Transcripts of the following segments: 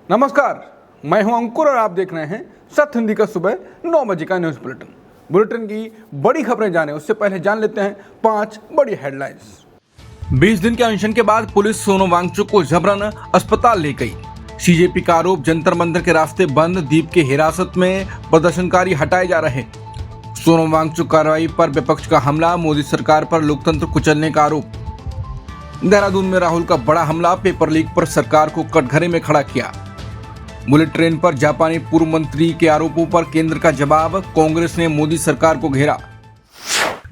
नमस्कार, मैं हूं अंकुर और आप देख रहे हैं सत्य हिंदी का सुबह 9 बजे का न्यूज बुलेटिन की बड़ी खबरें जाने उससे पहले जान लेते हैं 5 बड़ी हेडलाइंस। 20 दिन के अनशन के बाद पुलिस सोनम वांगचुक को जबरन अस्पताल ले गई। सीजेपी का आरोप, जंतर मंतर के रास्ते बंद, दीप के हिरासत में प्रदर्शनकारी हटाए जा रहे। सोनम वांगचुक कार्रवाई पर विपक्ष का हमला, मोदी सरकार पर लोकतंत्र कुचलने का आरोप। देहरादून में राहुल का बड़ा हमला, पेपर लीक पर सरकार को कटघरे में खड़ा किया। बुलेट ट्रेन पर जापानी पूर्व मंत्री के आरोपों पर केंद्र का जवाब, कांग्रेस ने मोदी सरकार को घेरा।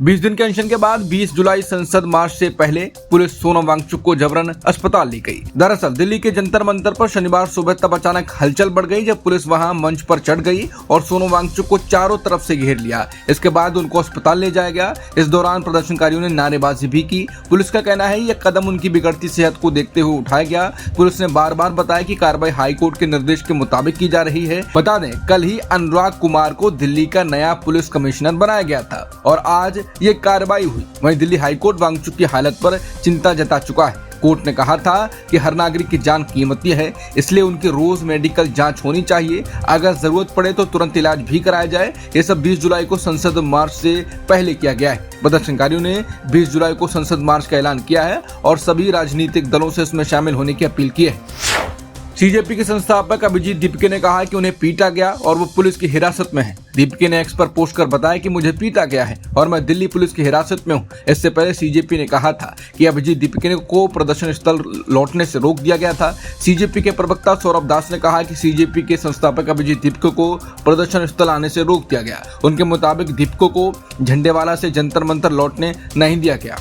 20 दिन के अनशन के बाद 20 जुलाई संसद मार्च से पहले पुलिस सोनम वांगचुक को जबरन अस्पताल ले गई। दरअसल दिल्ली के जंतर मंतर पर शनिवार सुबह तब अचानक हलचल बढ़ गई जब पुलिस वहां मंच पर चढ़ गई और सोनम वांगचुक को चारों तरफ से घेर लिया। इसके बाद उनको अस्पताल ले जाया गया। इस दौरान प्रदर्शनकारियों ने नारेबाजी भी की। पुलिस का कहना है यह कदम उनकी बिगड़ती सेहत को देखते हुए उठाया गया। पुलिस ने बार बार बताया कि कार्रवाई हाईकोर्ट के निर्देश के मुताबिक की जा रही है। बता दें, कल ही अनुराग कुमार को दिल्ली का नया पुलिस कमिश्नर बनाया गया था और आज ये कार्रवाई हुई। वहीं दिल्ली हाईकोर्ट वांगचुक की हालत पर चिंता जता चुका है। कोर्ट ने कहा था कि हर नागरिक की जान कीमती है, इसलिए उनकी रोज मेडिकल जांच होनी चाहिए। अगर जरूरत पड़े तो तुरंत इलाज भी कराया जाए। ये सब 20 जुलाई को संसद मार्च से पहले किया गया है। प्रदर्शनकारियों ने 20 जुलाई को संसद मार्च का ऐलान किया है और सभी राजनीतिक दलों से इसमें शामिल होने की अपील की है। सीजेपी के संस्थापक अभिजीत दीपके ने कहा कि उन्हें पीटा गया और वो पुलिस की हिरासत में है। दीपके ने एक्स पर पोस्ट कर बताया कि मुझे पीटा गया है और मैं दिल्ली पुलिस की हिरासत में हूं। इससे पहले सीजेपी ने कहा था कि अभिजीत दीपके को प्रदर्शन स्थल लौटने से रोक दिया गया था। सीजेपी के प्रवक्ता सौरभ दास ने कहा कि सीजेपी के संस्थापक अभिजीत दीपके को प्रदर्शन स्थल आने से रोक दिया गया। उनके मुताबिक दीपके को झंडेवाला से जंतर मंतर लौटने नहीं दिया गया।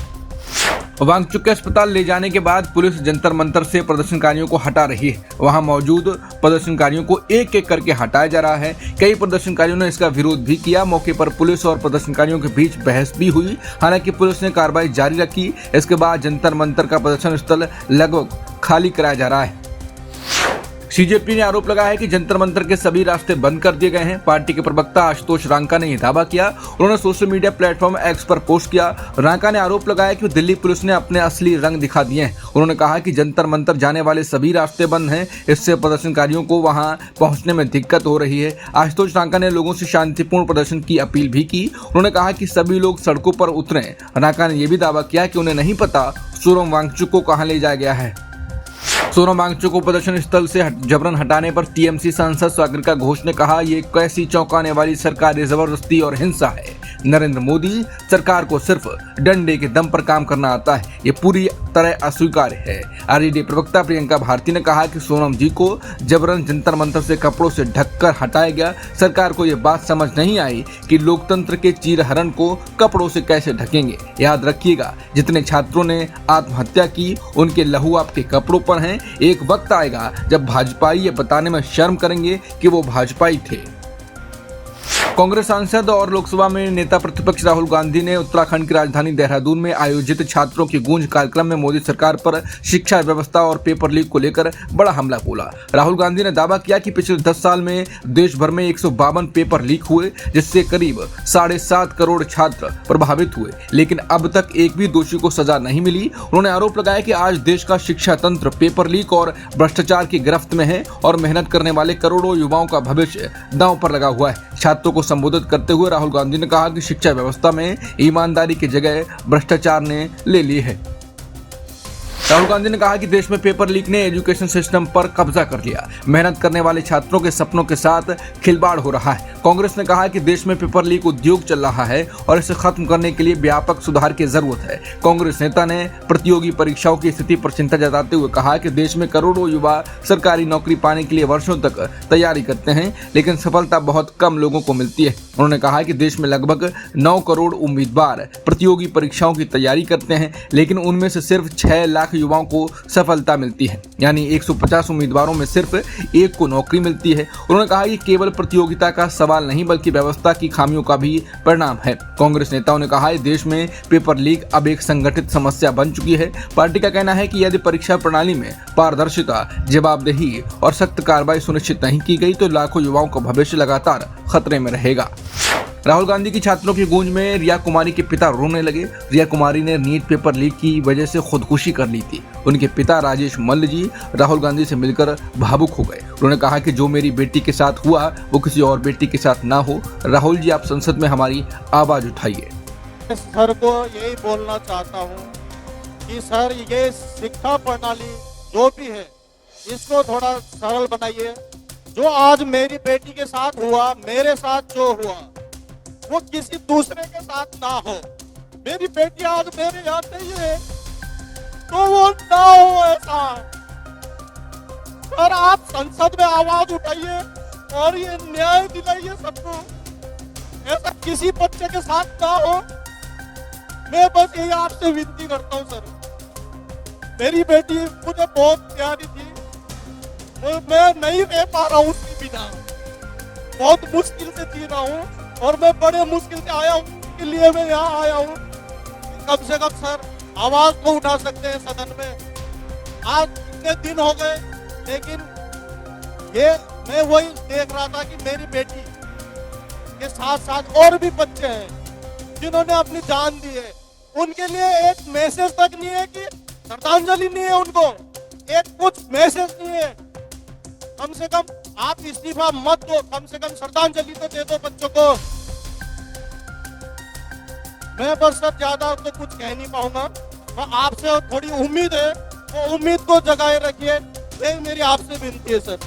वांगचुक के अस्पताल ले जाने के बाद पुलिस जंतर मंतर से प्रदर्शनकारियों को हटा रही है। वहां मौजूद प्रदर्शनकारियों को एक एक करके हटाया जा रहा है। कई प्रदर्शनकारियों ने इसका विरोध भी किया। मौके पर पुलिस और प्रदर्शनकारियों के बीच बहस भी हुई। हालांकि पुलिस ने कार्रवाई जारी रखी। इसके बाद जंतर मंतर का प्रदर्शन स्थल लगभग खाली कराया जा रहा है। सीजेपी ने आरोप लगाया है कि जंतर मंतर के सभी रास्ते बंद कर दिए गए हैं। पार्टी के प्रवक्ता आशुतोष रांका ने यह दावा किया। उन्होंने सोशल मीडिया प्लेटफॉर्म एक्स पर पोस्ट किया। रांका ने आरोप लगाया कि दिल्ली पुलिस ने अपने असली रंग दिखा दिए हैं। उन्होंने कहा कि जंतर मंतर जाने वाले सभी रास्ते बंद हैं। इससे प्रदर्शनकारियों को वहां पहुंचने में दिक्कत हो रही है। आशुतोष रांका ने लोगों से शांतिपूर्ण प्रदर्शन की अपील भी की। उन्होंने कहा कि सभी लोग सड़कों पर उतरे। रांका ने यह भी दावा किया कि उन्हें नहीं पता सोनम वांगचुक को कहां ले जाया गया है। सोनम वांगचुक को प्रदर्शन स्थल से जबरन हटाने पर टीएमसी सांसद सागरिका घोष ने कहा, ये कैसी चौंकाने वाली सरकारी जबरदस्ती और हिंसा है। नरेंद्र मोदी सरकार को सिर्फ डंडे के दम पर काम करना आता है। ये पूरी तरह अस्वीकार्य है। आरजेडी प्रवक्ता प्रियंका भारती ने कहा कि सोनम जी को जबरन जंतर मंतर से कपड़ों से ढककर हटाया गया। सरकार को ये बात समझ नहीं आई कि लोकतंत्र के चीरहरण को कपड़ों से कैसे ढकेंगे। याद रखिएगा, जितने छात्रों ने आत्महत्या की उनके लहू आपके कपड़ों पर हैं। एक वक्त आएगा जब भाजपाई ये बताने में शर्म करेंगे कि वो भाजपाई थे। कांग्रेस सांसद और लोकसभा में नेता प्रतिपक्ष राहुल गांधी ने उत्तराखंड की राजधानी देहरादून में आयोजित छात्रों की गूंज कार्यक्रम में मोदी सरकार पर शिक्षा व्यवस्था और पेपर लीक को लेकर बड़ा हमला बोला। राहुल गांधी ने दावा किया कि पिछले 10 साल में देश भर में 152 पेपर लीक हुए, जिससे करीब 7.5 करोड़ छात्र प्रभावित हुए, लेकिन अब तक एक भी दोषी को सजा नहीं मिली। उन्होंने आरोप लगाया कि आज देश का शिक्षा तंत्र पेपर लीक और भ्रष्टाचार की गिरफ्त में है और मेहनत करने वाले करोड़ों युवाओं का भविष्य दांव पर लगा हुआ है। छात्रों को संबोधित करते हुए राहुल गांधी ने कहा कि शिक्षा व्यवस्था में ईमानदारी की जगह भ्रष्टाचार ने ले ली है। राहुल गांधी ने कहा कि देश में पेपर लीक ने एजुकेशन सिस्टम पर कब्जा कर लिया। मेहनत करने वाले छात्रों के सपनों के साथ खिलवाड़ हो रहा है। कांग्रेस ने कहा कि देश में पेपर लीक उद्योग चल रहा है और इसे खत्म करने के लिए व्यापक सुधार की जरूरत है। कांग्रेस नेता ने प्रतियोगी परीक्षाओं की स्थिति पर चिंता जताते हुए कहा कि देश में करोड़ों युवा सरकारी नौकरी पाने के लिए वर्षों तक तैयारी करते हैं, लेकिन सफलता बहुत कम लोगों को मिलती है। उन्होंने कहा कि देश में लगभग 9 करोड़ उम्मीदवार प्रतियोगी परीक्षाओं की तैयारी करते हैं, लेकिन उनमें से सिर्फ 6 लाख युवाओं को सफलता मिलती है, यानी 150 उम्मीदवारों में सिर्फ एक को नौकरी मिलती है। उन्होंने कहा कि केवल प्रतियोगिता का सवाल नहीं बल्कि व्यवस्था की खामियों का भी परिणाम है। कांग्रेस नेताओं ने कहा देश में पेपर लीक अब एक संगठित समस्या बन चुकी है। पार्टी का कहना है कि यदि परीक्षा प्रणाली में पारदर्शिता, जवाबदेही और सख्त कार्रवाई सुनिश्चित नहीं की गई तो लाखों युवाओं का भविष्य लगातार खतरे में रहेगा। राहुल गांधी की छात्रों की गूंज में रिया कुमारी के पिता रोने लगे। रिया कुमारी ने नीट पेपर लीक की वजह से खुदकुशी कर ली थी। उनके पिता राजेश मल्ल जी राहुल गांधी से मिलकर भावुक हो गए। उन्होंने कहा कि जो मेरी बेटी के साथ हुआ वो किसी और बेटी के साथ ना हो। राहुल जी, आप संसद में हमारी आवाज उठाइए। सर को यही बोलना चाहता हूँ कि सर, ये शिक्षा प्रणाली जो भी है इसको थोड़ा सरल बनाइए। जो आज मेरी बेटी के साथ हुआ, मेरे साथ जो हुआ, वो किसी दूसरे के साथ ना हो। मेरी बेटी आज मेरे यहाँ नहीं है तो वो ना हो ऐसा। और आप संसद में आवाज उठाइए और ये न्याय दिलाइए सबको। ऐसा किसी बच्चे के साथ ना हो। मैं बस यही आपसे विनती करता हूँ सर। मेरी बेटी मुझे बहुत प्यारी थी। मैं नहीं रह पा रहा हूँ उसके बिना। बहुत मुश्किल से जी रहा हूँ और मैं बड़े मुश्किल से आया हूँ, के लिए मैं यहाँ आया हूँ। कम से कम सर आवाज तो उठा सकते हैं सदन में। आज कितने दिन हो गए, लेकिन ये मैं वही देख रहा था कि मेरी बेटी के साथ साथ और भी बच्चे हैं जिन्होंने अपनी जान दी है। उनके लिए एक मैसेज तक नहीं है कि श्रद्धांजलि नहीं है उनको, एक कुछ मैसेज नहीं है। कम से कम आप इस्तीफा मत दो, कम से कम श्रद्धांजलि तो दे दो बच्चों को। मैं बस सर ज्यादा तो कुछ कह नहीं पाऊंगा। मैं आपसे थोड़ी उम्मीद है, वो उम्मीद को जगाए रखिए, यही मेरी आपसे विनती है सर।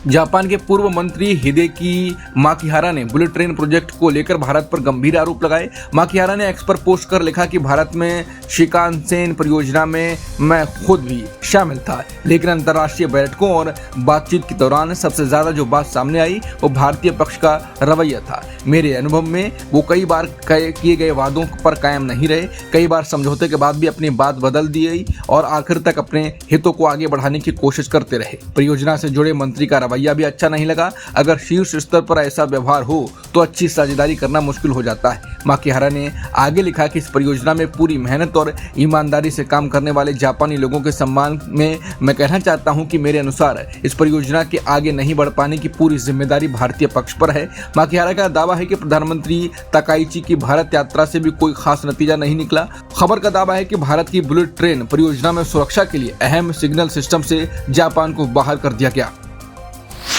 जापान के पूर्व मंत्री हिदेकी माकिहारा ने बुलेट ट्रेन प्रोजेक्ट को लेकर भारत पर गंभीर आरोप लगाए। माकिहारा ने एक्स पर पोस्ट कर लिखा कि भारत में शिकानसेन परियोजना में मैं खुद भी शामिल था, लेकिन अंतर्राष्ट्रीय बैठकों और बातचीत के दौरान सबसे ज्यादा जो बात सामने आई वो भारतीय पक्ष का रवैया था। मेरे अनुभव में वो कई बार किए गए वादों पर कायम नहीं रहे, कई बार समझौते के बाद भी अपनी बात बदल दी गई और आखिर तक अपने हितों को आगे बढ़ाने की कोशिश करते रहे। परियोजना से जुड़े मंत्री का रवैया भी अच्छा नहीं लगा। अगर शीर्ष स्तर पर ऐसा व्यवहार हो तो अच्छी साझेदारी करना मुश्किल हो जाता है। माकिहारा ने आगे लिखा कि इस परियोजना में पूरी मेहनत और ईमानदारी से काम करने वाले जापानी लोगों के सम्मान में मैं कहना चाहता हूं कि मेरे अनुसार इस परियोजना के आगे नहीं बढ़ पाने की पूरी जिम्मेदारी भारतीय पक्ष पर है। माकिहारा का दावा है कि प्रधानमंत्री ताकाइची की भारत यात्रा से भी कोई खास नतीजा नहीं निकला। खबर का दावा है कि भारत की बुलेट ट्रेन परियोजना में सुरक्षा के लिए अहम सिग्नल सिस्टम से जापान को बाहर कर दिया गया।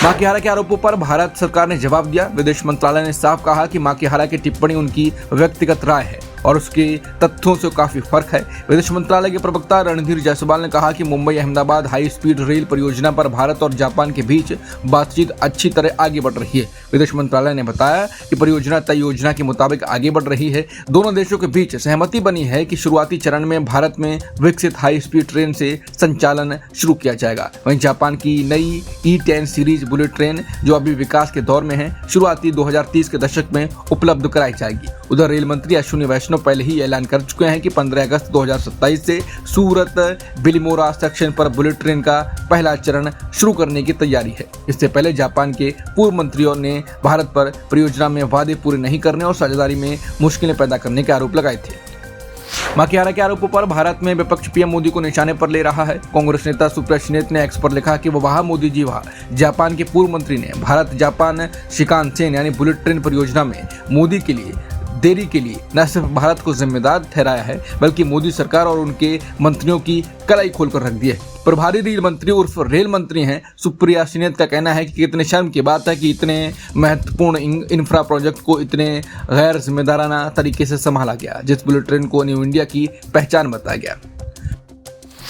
माकिहारा के आरोपों पर भारत सरकार ने जवाब दिया। विदेश मंत्रालय ने साफ कहा कि माकिहारा की टिप्पणी उनकी व्यक्तिगत राय है और उसके तथ्यों से काफी फर्क है। विदेश मंत्रालय के प्रवक्ता रणधीर जायसवाल ने कहा कि Mumbai Ahmedabad high speed rail परियोजना पर भारत और जापान के बीच बातचीत अच्छी तरह आगे बढ़ रही है। विदेश मंत्रालय ने बताया कि परियोजना तय योजना के मुताबिक आगे बढ़ रही है। दोनों देशों के बीच सहमति बनी है कि शुरुआती चरण में भारत में विकसित हाई स्पीड ट्रेन से संचालन शुरू किया जाएगा। वहीं जापान की नई E10 सीरीज बुलेट ट्रेन जो अभी विकास के दौर में है, शुरुआती 2030 के दशक में उपलब्ध कराई जाएगी। उधर रेल मंत्री अश्विनी वैष्णव पहले ही ऐलान कर चुके हैं कि 15 अगस्त 2027 से सूरत बिलिमोरा सेक्शन पर बुलेट ट्रेन का पहला चरण शुरू करने की तैयारी है। इससे पहले जापान के पूर्व मंत्रियों ने भारत पर परियोजना में वादे पूरे नहीं करने और साझेदारी में मुश्किलें पैदा करने के आरोप लगाए थे। माकिहारा के आरोपों पर भारत में विपक्ष पीएम मोदी को निशाने पर ले रहा है। कांग्रेस नेता सुप्रिया शिनेत ने एक्स पर लिखा कि वो वहां मोदी जी वहां। जापान के पूर्व मंत्री ने भारत जापान शिकानसेन यानी बुलेट ट्रेन परियोजना में मोदी के लिए देरी के लिए न सिर्फ भारत को जिम्मेदार ठहराया है बल्कि मोदी सरकार और उनके मंत्रियों की कलाई खोलकर रख दी है। प्रभारी रेल मंत्री उर्फ रेल मंत्री हैं सुप्रिया शिनेत का कहना है कि कितने शर्म की बात है कि इतने महत्वपूर्ण इंफ्रा प्रोजेक्ट को इतने गैर जिम्मेदाराना तरीके से संभाला गया, जिस बुलेट ट्रेन को न्यू इंडिया की पहचान बताया गया।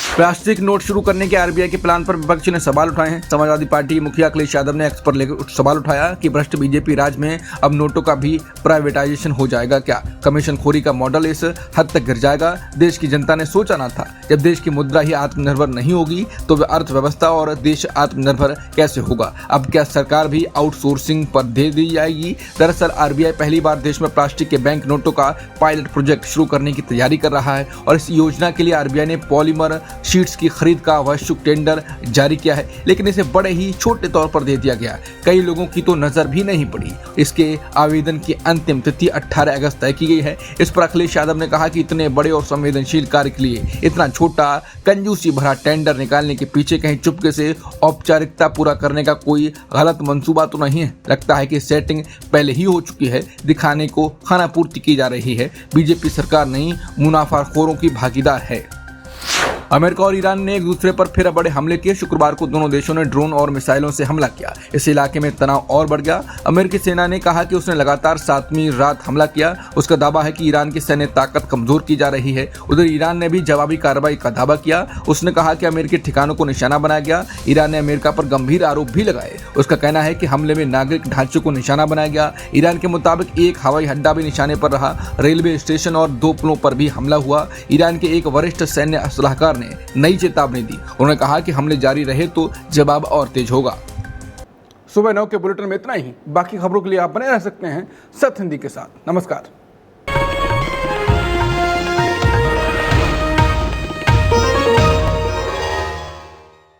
प्लास्टिक नोट शुरू करने के आरबीआई के प्लान पर विपक्ष ने सवाल उठाए हैं। समाजवादी पार्टी मुखिया अखिलेश यादव ने एक्स पर लेकर सवाल उठाया कि भ्रष्ट बीजेपी राज में अब नोटों का भी प्राइवेटाइजेशन हो जाएगा क्या? कमीशन खोरी का मॉडल इस हद तक गिर जाएगा? देश की जनता ने सोचा ना था, जब देश की मुद्रा ही आत्मनिर्भर नहीं होगी तो अर्थव्यवस्था और देश आत्मनिर्भर कैसे होगा? अब क्या सरकार भी आउटसोर्सिंग पर दे दी जाएगी? दरअसल आरबीआई पहली बार देश में प्लास्टिक के बैंक नोटों का पायलट प्रोजेक्ट शुरू करने की तैयारी कर रहा है और इस योजना के लिए आरबीआई ने पॉलीमर शीट्स की खरीद का आवश्यक टेंडर जारी किया है, लेकिन इसे बड़े ही छोटे तौर पर दे दिया गया। कई लोगों की तो नजर भी नहीं पड़ी। इसके आवेदन की अंतिम तिथि 18 अगस्त तय की गई है। इस पर अखिलेश यादव ने कहा कि इतने बड़े और संवेदनशील कार्य के लिए इतना छोटा कंजूसी भरा टेंडर निकालने के पीछे कहीं चुपके से औपचारिकता पूरा करने का कोई गलत मंसूबा तो नहीं है। लगता है कि सेटिंग पहले ही हो चुकी है, दिखाने को खाना पूर्ति की जा रही है। बीजेपी सरकार नहीं, मुनाफाखोरों की भागीदार है। अमेरिका और ईरान ने एक दूसरे पर फिर बड़े हमले किए। शुक्रवार को दोनों देशों ने ड्रोन और मिसाइलों से हमला किया। इस इलाके में तनाव और बढ़ गया। अमेरिकी सेना ने कहा कि उसने लगातार 7वीं रात हमला किया। उसका दावा है कि ईरान की सैन्य ताकत कमजोर की जा रही है। उधर ईरान ने भी जवाबी कार्रवाई का दावा किया। उसने कहा कि अमेरिकी ठिकानों को निशाना बनाया गया। ईरान ने अमेरिका पर गंभीर आरोप भी लगाए। उसका कहना है कि हमले में नागरिक ढांचे को निशाना बनाया गया। ईरान के मुताबिक एक हवाई अड्डा भी निशाने पर रहा। रेलवे स्टेशन और 2 पुलों पर भी हमला हुआ। ईरान के एक वरिष्ठ सैन्य सलाहकार ने नई चेतावनी दी। उन्होंने कहा कि हमले जारी रहे तो जवाब और तेज होगा। सुबह 9 के बुलेटिन में इतना ही। बाकी खबरों के लिए आप बने रह सकते हैं सत्य हिंदी के साथ। नमस्कार।